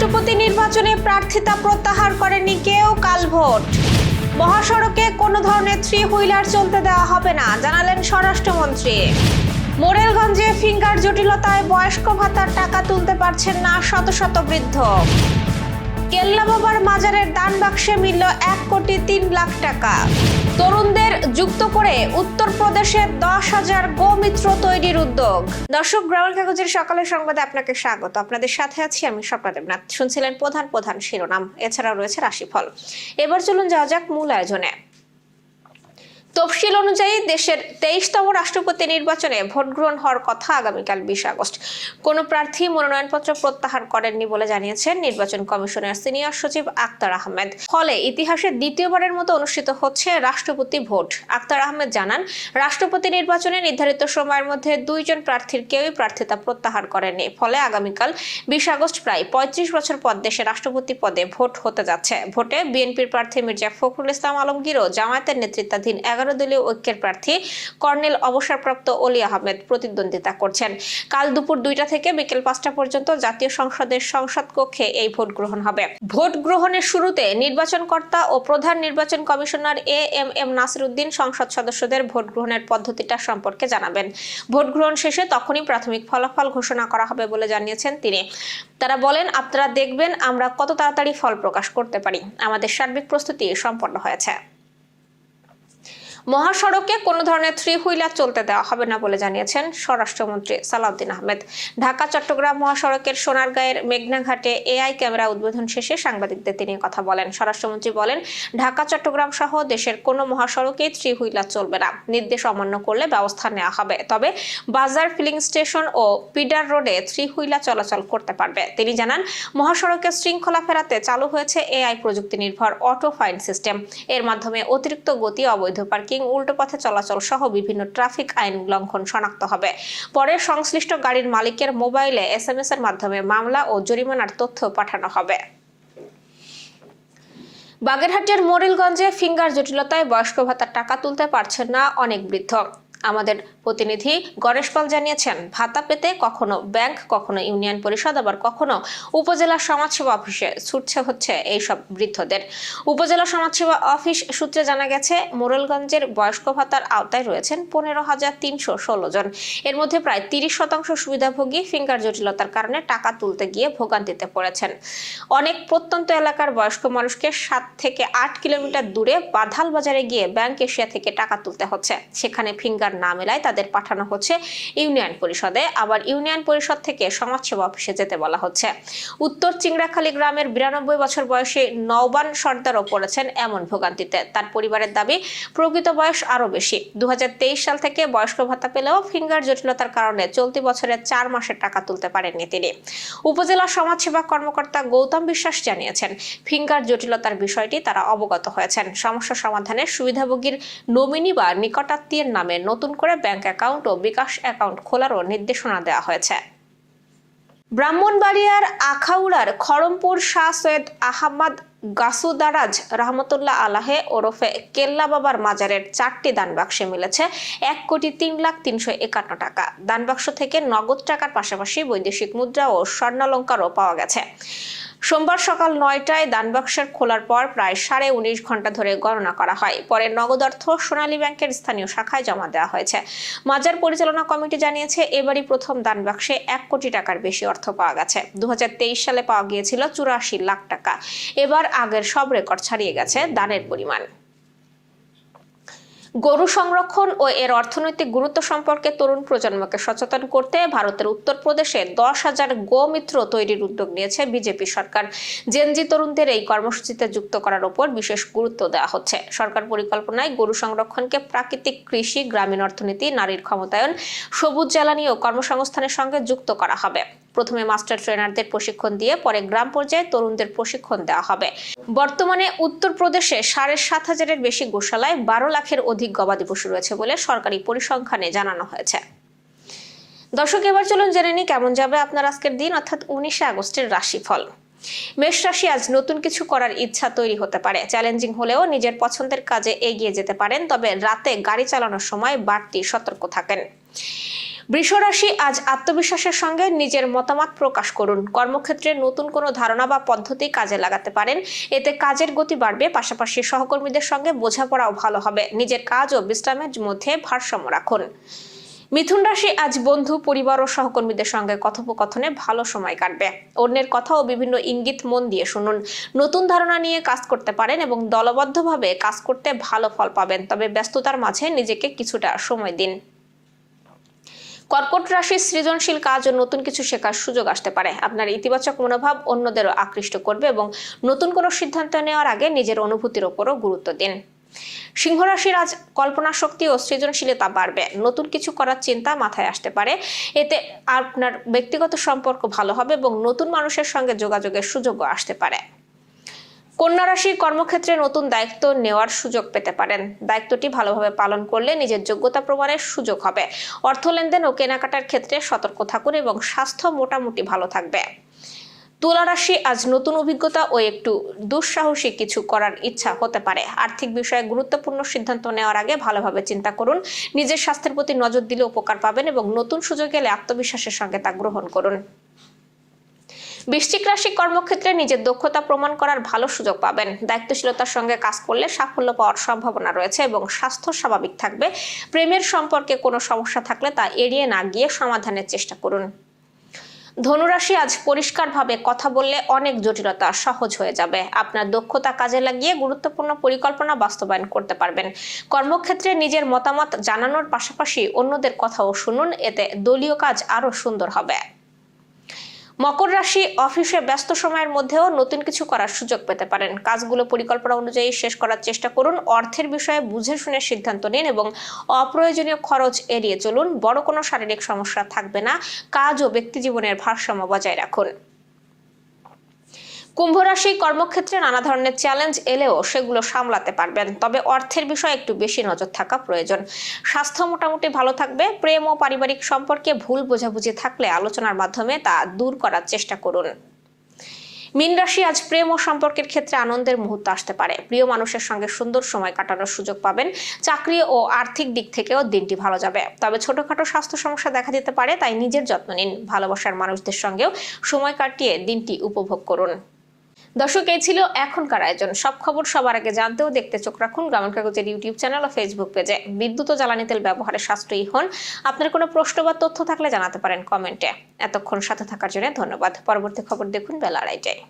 রাষ্ট্রপতি নির্বাচনে প্রার্থিতা প্রত্যাহার করেনি কেউ, কাল ভোট। মহাসড়কে কোনো ধরনের থ্রি হুইলার চলতে দেওয়া হবে না, জানালেন স্বরাষ্ট্রমন্ত্রী। মোরেলগঞ্জে ফিঙ্গার জটিলতায় বয়স্ক ভাতার টাকা তুলতে পারছেন না শত শত বৃদ্ধ। কেল্লা বাবার মাজারের দান বাক্সে মিলল 1,03,00,000 টাকা। তরুণদের যুক্ত করে উত্তরপ্রদেশে 10,000 গোমিত্র তৈরির উদ্যোগ। দর্শক, গ্রামের কাগজের সকালের সংবাদে আপনাকে স্বাগত। আপনাদের সাথে আছি আমি স্বপ্না দেবনাথ। শুনছিলেন প্রধান শিরোনাম, এছাড়াও রয়েছে রাশিফল। এবার চলুন যাওয়া যাক মূল আয়োজনে। তফসিল অনুযায়ী দেশের 23তম রাষ্ট্রপতি নির্বাচনে ভোট গ্রহণ হওয়ার কথা আগামীকাল 20 আগস্ট। কোন প্রার্থী মনোনয়নপত্র প্রত্যাহার করেননি বলে জানিয়েছেন নির্বাচন কমিশনের সিনিয়র সচিব আক্তার আহমেদ। ফলে ইতিহাসে দ্বিতীয়বারের মতো অনুষ্ঠিত হচ্ছে রাষ্ট্রপতি ভোট। আক্তার আহমেদ জানান, রাষ্ট্রপতি নির্বাচনে নির্ধারিত সময়ের মধ্যে 2 জন প্রার্থীর কেউই প্রার্থিতা প্রত্যাহার করেননি। ফলে আগামীকাল 20 আগস্ট প্রায় 35 বছর পর দেশে রাষ্ট্রপতি পদে ভোট হতে যাচ্ছে। ভোটে বিএনপির প্রার্থী মির্জা ফখরুল ইসলাম আলমগীর ও জামায়াতের নেতৃত্বাধীন 11 দলীয় ঐক্যের প্রার্থী কর্নেল অবসরপ্রাপ্ত অলি আহমেদ প্রতিদ্বন্দ্বিতা করছেন। কাল দুপুর 2টা থেকে বিকেল 5টা পর্যন্ত জাতীয় সংসদের সংসদ কক্ষে এই ভোট গ্রহণ হবে। ভোট গ্রহণের শুরুতে নির্বাচনকর্তা ও প্রধান নির্বাচন কমিশনার এএমএম নাসির উদ্দিন সংসদ সদস্যদের ভোট গ্রহণের পদ্ধতিটা সম্পর্কে জানাবেন। ভোট গ্রহণ শেষে তখনই প্রাথমিক ফলাফল ঘোষণা করা হবে বলে জানিয়েছেন তিনি। তারা বলেন, আপনারা দেখবেন আমরা কত তাড়াতাড়ি ফল প্রকাশ করতে পারি। আমাদের সার্বিক প্রস্তুতি সম্পন্ন হয়েছে। মহাসড়কে কোনো ধরনের থ্রি হুইলার চলতে দেওয়া হবে না বলে জানিয়েছেন স্বরাষ্ট্রমন্ত্রী সালাউদ্দিন আহমেদ। ঢাকা চট্টগ্রাম মহাসড়কের সোনারগাঁয়ের মেঘনাঘাটে এআই ক্যামেরা উদ্বোধন শেষে সাংবাদিকদের তিনি কথা বলেন। স্বরাষ্ট্রমন্ত্রী বলেন, ঢাকা চট্টগ্রাম সহ দেশের কোনো মহাসড়কেই থ্রি হুইলার চলবে না। নির্দেশ অমান্য করলে ব্যবস্থা নেওয়া হবে। তবে বাজার, ফিলিং স্টেশন ও পিডার রোডে থ্রি হুইলার চলাচল করতে পারবে। তিনি জানান, মহাসড়কে শৃঙ্খলা ফেরাতে চালু হয়েছে এআই প্রযুক্তি নির্ভর অটো ফাইন সিস্টেম। এর মাধ্যমে অতিরিক্ত গতি, অবৈধ পার্কিং, উল্টো পথে চলাচল সহ বিভিন্ন ট্রাফিক আইন লঙ্ঘন শনাক্ত হবে। পরে সংশ্লিষ্ট গাড়ির মালিকের মোবাইলে SMS এর মাধ্যমে মামলা ও জরিমানার তথ্য পাঠানো হবে। বাগেরহাটের মোরেলগঞ্জে ফিঙ্গার জটিলতায় বয়স্ক ভাতার টাকা তুলতে পারছেন না অনেক বৃদ্ধ। আমাদের প্রতিনিধি গণেশ পাল জানিয়েছেন, ভাতা পেতে কখনো ব্যাংক, কখনো ইউনিয়ন পরিষদ, আবার কখনো উপজেলা সমাজসেবা অফিসে ছুটছে হচ্ছে এইসব বৃদ্ধদের। উপজেলা সমাজসেবা অফিস সূত্রে জানা গেছে, মোরেলগঞ্জের বয়স্ক ভাতার আওতায় রয়েছেন 15,316 জন। এর মধ্যে প্রায় 30% সুবিধাভোগী ফিঙ্গার জটিলতার কারণে টাকা তুলতে গিয়ে ভোগান্তিতে পড়েছেন। অনেক প্রত্যন্ত এলাকার বয়স্ক মানুষকে 7 থেকে 8 কিলোমিটার দূরে বাধাল বাজারে গিয়ে ব্যাংক এশিয়া থেকে টাকা তুলতে হচ্ছে। সেখানে ফিঙ্গার না মেলায় তাদের পাঠানো হচ্ছে ইউনিয়ন পরিষদে, আবার ইউনিয়ন পরিষদ থেকে সমাজসেবা অফিসে যেতে বলা হচ্ছে। উত্তর চিংড়াখালী গ্রামের 92 বছর বয়সী নওবান সর্দারও পড়েছেন এমন ভোগান্তিতে। তার পরিবারের দাবি, প্রকৃত বয়স আরো বেশি। 2023 সাল থেকে বয়স্ক ভাতা পেলেও ফিঙ্গার জটিলতার কারণে চলতি বছরের 4 মাসের টাকা তুলতে পারেননি তিনি। উপজেলা সমাজসেবা কর্মকর্তা গৌতম বিশ্বাস জানিয়েছেন, ফিঙ্গার জটিলতার বিষয়টি তারা অবগত হয়েছেন। সমস্যা সমাধানে সুবিধাভোগীর নমিনি বা নিকটাত্মীয়ের নামে নতুন করে ব্যাংক অ্যাকাউন্ট ও বিকাশ অ্যাকাউন্ট খোলারও নির্দেশনা দেওয়া হয়েছে। ব্রাহ্মণবাড়িয়ার আখাউড়ার খড়মপুর শাহ সৈয়দ আহমদ গাসুদারাজ রহমতুল্লাহ আলাহে ওরফে কেল্লা বাবার মাজারের 4টি দান বাক্সে মিলেছে 1,03,351 টাকা। দান বাক্স থেকে নগদ টাকার পাশাপাশি বৈদেশিক মুদ্রা ও স্বর্ণালঙ্কারও পাওয়া গেছে। সোমবার সকাল 9টায় দানবাক্সের খোলার পর প্রায় 19.5 ঘন্টা ধরে গণনা করা হয়। পরে নগদ অর্থ সোনালী ব্যাংকের স্থানীয় শাখায় জমা দেওয়া হয়েছে। মাজার পরিচালনা কমিটি জানিয়েছে, এবারই প্রথম দানবাক্সে 1 কোটি টাকার বেশি অর্থ পাওয়া গেছে। 2023 সালে পাওয়া গিয়েছিল 84 লাখ টাকা। এবার আগের সব রেকর্ড ছাড়িয়ে গেছে দানের পরিমাণ। গরু সংরক্ষণ ও এর অর্থনৈতিক গুরুত্ব সম্পর্কে তরুণ প্রজন্মকে সচেতন করতে ভারতের উত্তরপ্রদেশে 10,000 গোমিত্র তৈরির উদ্যোগ নিয়েছে বিজেপি সরকার। জেনজি তরুণদের এই কর্মসূচিতে যুক্ত করার উপর বিশেষ গুরুত্ব দেওয়া হচ্ছে। সরকার পরিকল্পনায় গরু সংরক্ষণকে প্রাকৃতিক কৃষি, গ্রামীণ অর্থনীতি, নারীর ক্ষমতায়ন, সবুজ জ্বালানি ও কর্মসংস্থানের সঙ্গে যুক্ত করা হবে। প্রথমে মাস্টার ট্রেনারদের প্রশিক্ষণ দিয়ে পরে গ্রাম পর্যায়ে তরুণদের প্রশিক্ষণ দেওয়া হবে। বর্তমানে উত্তরপ্রদেশে 7,500-এর বেশি গোশালায় 12 লাখের অধিক গবাদি পশু রয়েছে বলে সরকারি পরিসংখ্যানে জানানো হয়েছে। দর্শক, এবার চলুন জেনে নিই কেমন যাবে আপনার আজকের দিন, অর্থাৎ 19 আগস্টের রাশিফল। মেষ রাশি, আজ নতুন কিছু করার ইচ্ছা তৈরি হতে পারে। চ্যালেঞ্জিং হলেও নিজের পছন্দের কাজে এগিয়ে যেতে পারেন, তবে রাতে গাড়ি চালানোর সময় বাড়তি সতর্ক থাকেন। বৃষ রাশি, আজ আত্মবিশ্বাসের সঙ্গে নিজের মতামত প্রকাশ করুন। কর্মক্ষেত্রে নতুন কোনো ধারণা বা পদ্ধতি কাজে লাগাতে পারেন, এতে কাজের গতি বাড়বে। পাশাপাশি সহকর্মীদের সঙ্গে বোঝাপড়াও ভালো হবে। নিজের কাজ ও বিশ্রামের মধ্যে ভারসাম্য রাখুন। মিথুন রাশি, আজ বন্ধু, পরিবার ও সহকর্মীদের সঙ্গে কথোপকথনে ভালো সময় কাটবে। অন্যের কথা ও বিভিন্ন ইঙ্গিত মন দিয়ে শুনুন। নতুন ধারণা নিয়ে কাজ করতে পারেন এবং দলবদ্ধভাবে কাজ করতে ভালো ফল পাবেন। তবে ব্যস্ততার মাঝে নিজেকে কিছুটা সময় দিন। কর্কট রাশি, সৃজনশীল কাজ ও নতুন কিছু শেখার সুযোগ আসতে পারে। আপনার ইতিবাচক মনোভাব অন্যদেরও আকৃষ্ট করবে এবং নতুন কোনো সিদ্ধান্ত নেওয়ার আগে নিজের অনুভূতির উপরও গুরুত্ব দিন। সিংহ রাশির, আজ কল্পনা শক্তি ও সৃজনশীলতা বাড়বে। নতুন কিছু করার চিন্তা মাথায় আসতে পারে, এতে আপনার ব্যক্তিগত সম্পর্ক ভালো হবে এবং নতুন মানুষের সঙ্গে যোগাযোগের সুযোগও আসতে পারে। কন্যা রাশি, কর্মক্ষেত্রে নতুন দায়িত্ব নেওয়ার সুযোগ পেতে পারেন। দায়িত্বটি ভালোভাবে পালন করলে নিজের যোগ্যতা প্রমাণের সুযোগ হবে। অর্থ লেনদেন ও কেনাকাটার ক্ষেত্রে সতর্ক থাকুন এবং স্বাস্থ্য মোটামুটি ভালো থাকবে। তুলা রাশি, আজ নতুন অভিজ্ঞতা ও একটু দুঃসাহসিক কিছু করার ইচ্ছা হতে পারে। আর্থিক বিষয়ে গুরুত্বপূর্ণ সিদ্ধান্ত নেওয়ার আগে ভালোভাবে চিন্তা করুন। নিজের স্বাস্থ্যের প্রতি নজর দিলে উপকার পাবেন এবং নতুন সুযোগ এলে আত্মবিশ্বাসের সঙ্গে তা গ্রহণ করুন। বৃশ্চিক রাশি, কর্মক্ষেত্রে নিজের দক্ষতা প্রমাণ করার ভালো সুযোগ পাবেন। দায়িত্বশীলতার সঙ্গে কাজ করলে সাফল্য পাওয়ার সম্ভাবনা রয়েছে এবং স্বাস্থ্য স্বাভাবিক থাকবে। প্রেমের সম্পর্কে কোনো সমস্যা থাকলে তা এড়িয়ে না গিয়ে সমাধানের চেষ্টা করুন। ধনুরাশি, আজ পরিষ্কারভাবে কথা বললে অনেক জটিলতা সহজ হয়ে যাবে। আপনার দক্ষতা কাজে লাগিয়ে গুরুত্বপূর্ণ পরিকল্পনা বাস্তবায়ন করতে পারবেন। কর্মক্ষেত্রে নিজের মতামত জানানোর পাশাপাশি অন্যদের কথাও শুনুন, এতে দলীয় কাজ আরো সুন্দর হবে। মকর রাশি, অফিসে ব্যস্ত সময়ের মধ্যেও নতুন কিছু করার সুযোগ পেতে পারেন। কাজগুলো পরিকল্পনা অনুযায়ী শেষ করার চেষ্টা করুন। অর্থের বিষয়ে বুঝে শুনে সিদ্ধান্ত নিন এবং অপ্রয়োজনীয় খরচ এড়িয়ে চলুন। বড় কোনো শারীরিক সমস্যা থাকবে না। কাজ ও ব্যক্তিজীবনের ভারসাম্য বজায় রাখুন। কুম্ভ রাশি, কর্মক্ষেত্রে নানা ধরনের চ্যালেঞ্জ এলেও সেগুলো সামলাতে পারবেন। তবে অর্থের বিষয়ে একটু বেশি নজর থাকা প্রয়োজন। স্বাস্থ্য মোটামুটি ভালো থাকবে। প্রেম ও পারিবারিক সম্পর্কে ভুল বোঝাবুঝি থাকলে আলোচনার মাধ্যমে তা দূর করার চেষ্টা করুন। মীন রাশি, আজ প্রেম ও সম্পর্কের ক্ষেত্রে আনন্দের মুহূর্ত আসতে পারে। প্রিয় মানুষের সঙ্গে সুন্দর সময় কাটানোর সুযোগ পাবেন। চাকরি ও আর্থিক দিক থেকেও দিনটি ভালো যাবে। তবে ছোটখাটো স্বাস্থ্য সমস্যা দেখা দিতে পারে, তাই নিজের যত্ন নিন। ভালোবাসার মানুষদের সঙ্গেও সময় কাটিয়ে দিনটি উপভোগ করুন। দর্শক, এই ছিল এখনকার আয়োজন। সব খবর সবার আগে জানতে ও দেখতে চোখ রাখুন গ্রামীণ কাগজের ইউটিউব চ্যানেল ও ফেসবুক পেজে। বিদ্যুৎ ও জ্বালানি তেল ব্যবহারে সাশ্রয়ী হন। আপনার কোনো প্রশ্ন বা তথ্য থাকলে জানাতে পারেন কমেন্টে। এতক্ষণ সাথে থাকার জন্য ধন্যবাদ। পরবর্তী খবর দেখুন বেলা 2:30টায়।